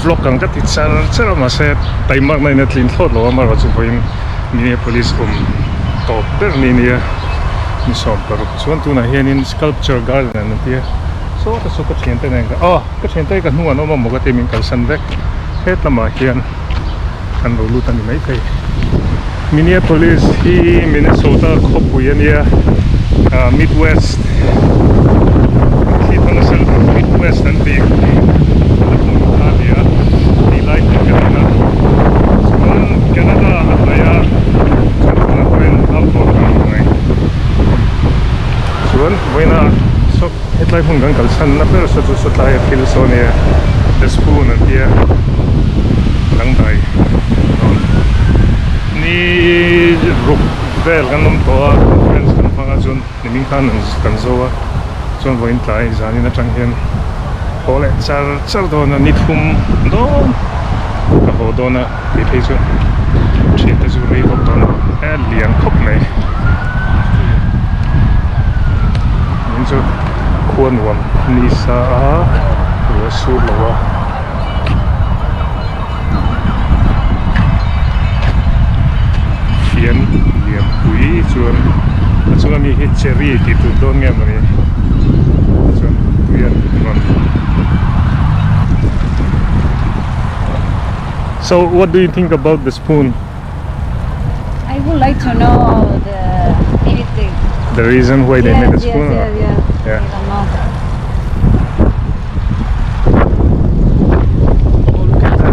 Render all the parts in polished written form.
vlog ang kat itsa mase timer na inatlin thot lo amar chu voin Minneapolis top per niya ni sawm pero chuan tu na hianin sculpture garden an tia so ta su ka chente na ka ka chente ka hnua no mo ga te min kal san vek het lama hian an ro lutan ni mai thei Minneapolis hi Minnesota khopuania Midwest kita na sa Midwest and big ania di like Canada so Canada ataya na wen outdoor kamay so wena so itlay hunggang kalsan na pero sa tayo Estonia the spoon and here lang tayo ni Rukvel kanom toa friends kan pangazon ni Mingkan kan zoa so voin tayo zani na changhen pole char do na nithum do ho do na ti thei chu chete chu rei hok don lian khop mai min chu khuan wam ni sa ro su lawa fian lian hui chuan chuan mi hi cherry ti tu don nge mari chuan tuyan ron. So what do you think about the spoon? I would like to know anything. The reason why they made the spoon? Yeah. I don't know. Oh, look at that.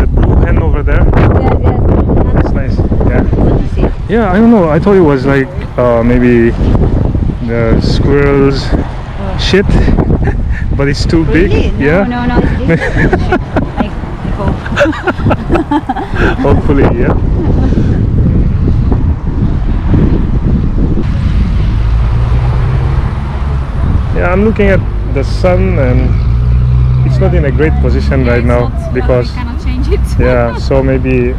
The blue hen over there. Yeah. That's nice. Yeah. What is it? Yeah, I don't know. I thought it was like maybe the squirrel's shit, but it's too Really? big. Yeah. No, it's different. I hope. Hopefully, yeah. Yeah, I'm looking at the sun and it's not in a great position right now because we cannot change it. yeah, so maybe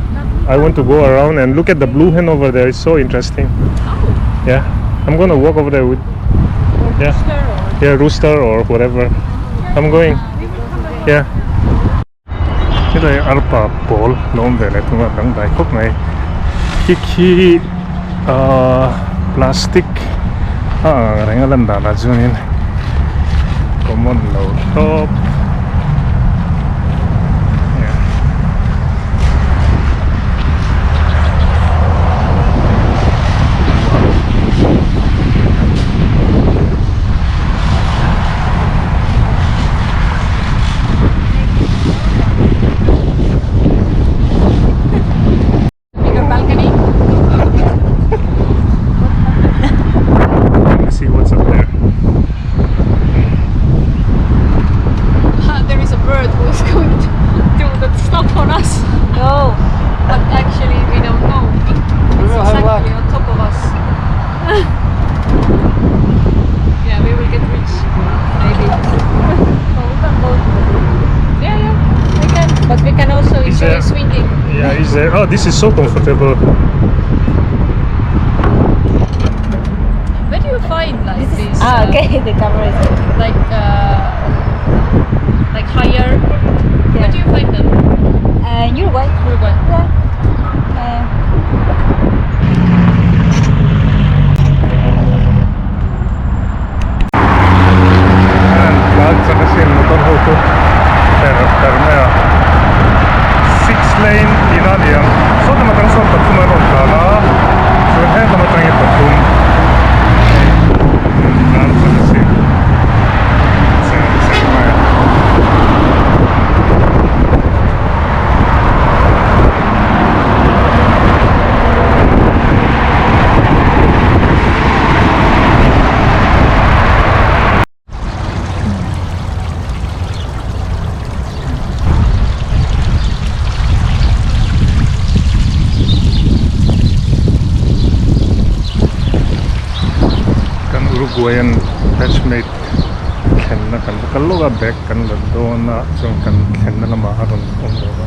I want to go around and look at the blue hen over there. It's so interesting. Oh. Yeah, I'm gonna walk over there with rooster or whatever. I'm going. Yeah. Kita arpa pawl nom de le tunga dang dai kop mai ki plastic rengalan da la junin common low top. Oh, this is so comfortable. Where do you find like this? Okay, the camera is like higher. Yeah. Where do you find them? in Uruguay. Uruguay. Yeah. Lane in ania so na matang so patum ron kala so he na matang patum nan sa kasi sa mai Uruguayan batchmate khen na kan kalloga back kan ladona so kan khen na ma aron ondoba.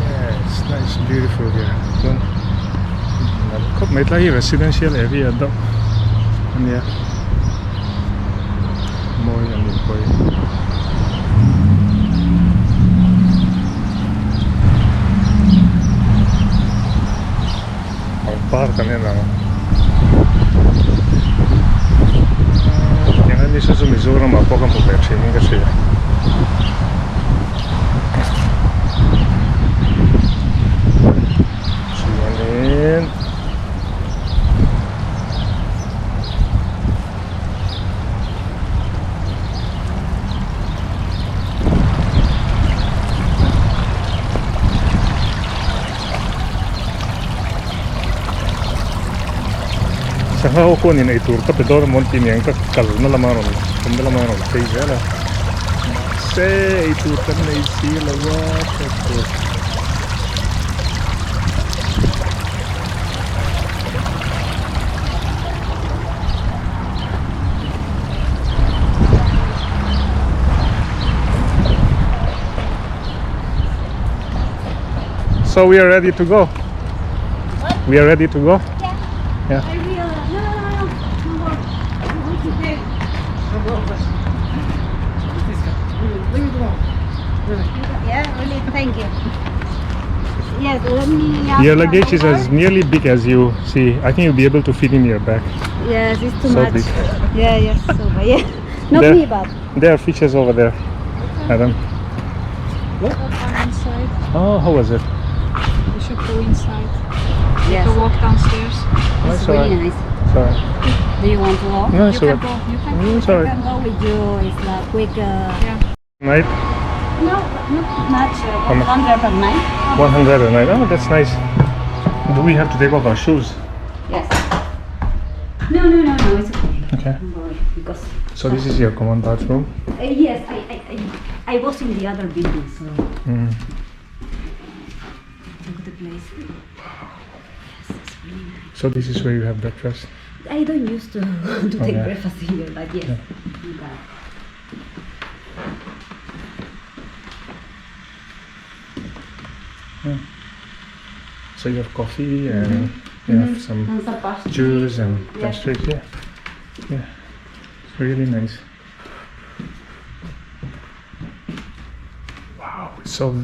Yes, nice, beautiful here. So kop mai lai residential area do ania moi ani koi park kanina. Yang ini susu Mizoram apa kamu baca ini kasi. Sianin. Saka ako kunin na itur ka pedor monti niyan ka kalna lamaron kumda lamaron thei jala se itur ka na isila what to So we are ready to go. What? We are ready to go. Yeah. Yeah. I will. No more. I'm going to bed. Yeah, really, thank you. Yes, let me. Your luggage is as nearly big as you see. I think you'll be able to fit in your bag. Yes, it's too So much. big. Yeah, yes, so big. Yeah. Not There- me, but. There are fishes over there. Adam. Come inside. Oh, how was it? We should go inside. Yes. To walk downstairs. It's It's really alright. nice. Sorry. Do you want to walk? No, You it's can alright. go. You can go. It's I alright. can go with you. It's a quick. Yeah. Night? No, not much. How much? 100 per night. 100 a night. Oh, that's nice. Do we have to take off our shoes? Yes. No, it's okay. Okay. Don't worry, because. So this is your common bathroom. Yes, I was in the other building, so Mm. look at the place. Yes, it's really nice. So this is where you have breakfast. I don't used to take Okay. breakfast here, but yes. Yeah. Okay. So you have coffee and you have some And some pasta. juice and Yeah. pastries. Yeah. Yeah. It's really nice. Wow. It's so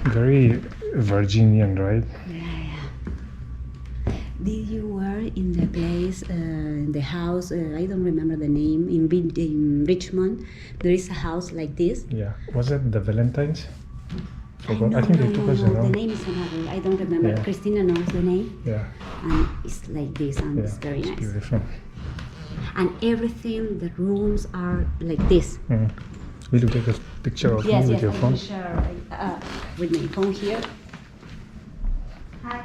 very Virginian, right? Did you were in the place, in the house? I don't remember the name. In Richmond, there is a house like this. Yeah. Was it the Valentines? Forgot. No, I think no, they took no, us no. The around. name is another. I don't remember. Yeah. Christina knows the name, Yeah. and it's like this, and Yeah. it's very It's nice. beautiful. And everything, the rooms are like this. Mm. Will you take a picture of Yes, me with yes, your I phone? will share with my phone here. Hi.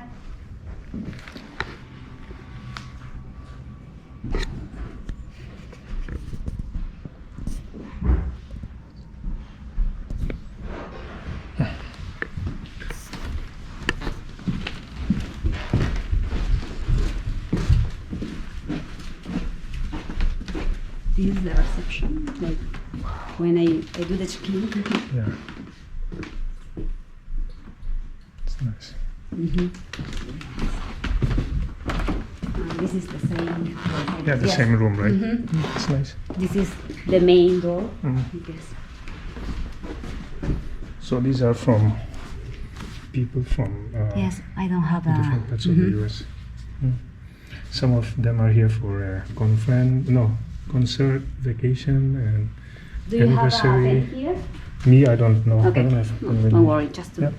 This is the reception, like when I do the check-in. Yeah. It's nice. This is the same. Yeah, the Yes. same room, right? Mhm. It's nice. This is the main door. Mhm. Yes. So these are from people from Yes, I don't have a. different parts of the US. Mm. Some of them are here for a concert, vacation, and Do you have a anniversary. bed here? Me, I don't know. Okay. I don't have. No, one with don't me. worry, just to. Yeah.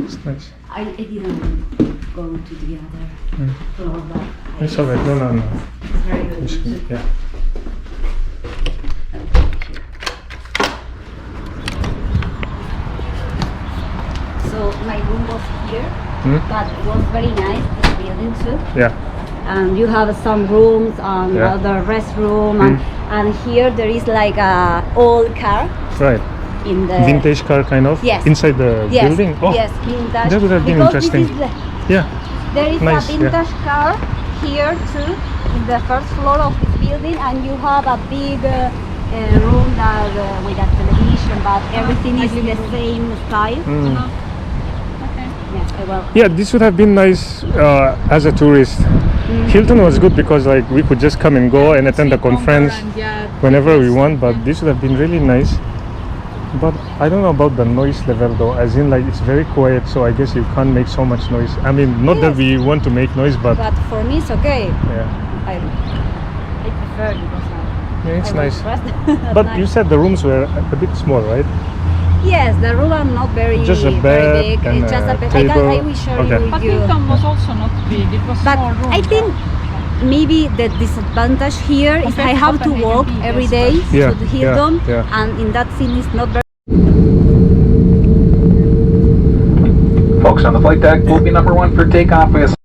It's nice. I didn't go to the other Mm. floor, but It's alright. No. it's very good. It's good. Yeah. So my room was here, Hmm? but it was very nice. This building too. Yeah. And you have some rooms and Yeah. other restroom, and here there is like a old car Right. in the Vintage car, kind of. Yes. Inside the yes, building. Oh. yes, vintage. that would have been Because interesting. This is Yeah. there is Nice, a yeah. vintage car here too, in the first floor of this building, and you have a big room that with a television, but everything is the same style. Mm. Okay. Yes, well. Yeah, this would have been nice as a tourist. Hilton was good because like we could just come and go and attend the Sleep longer conference and, yeah, whenever we rest. want. But this would have been really nice But I don't know about the noise level though, as in like it's very quiet, so I guess you can't make so much noise. I mean, not that Yes. we want to make noise, but But for me, it's okay. yeah, I prefer because yeah, it's I nice. was stressed at But night. you said the rooms were a bit small, right? Yes, the room are not very Just a bed very big. and It's just a a bed. table. I will show Okay. you. But Hilton was also not big. It was But small room. I think maybe the disadvantage here is Compared I to have to Copenhagen walk Beach, every yes, day Yeah, to the yeah, Hilton, yeah. and in that scene is not very. Folks on the flight deck, will be number 1 for takeoff. We have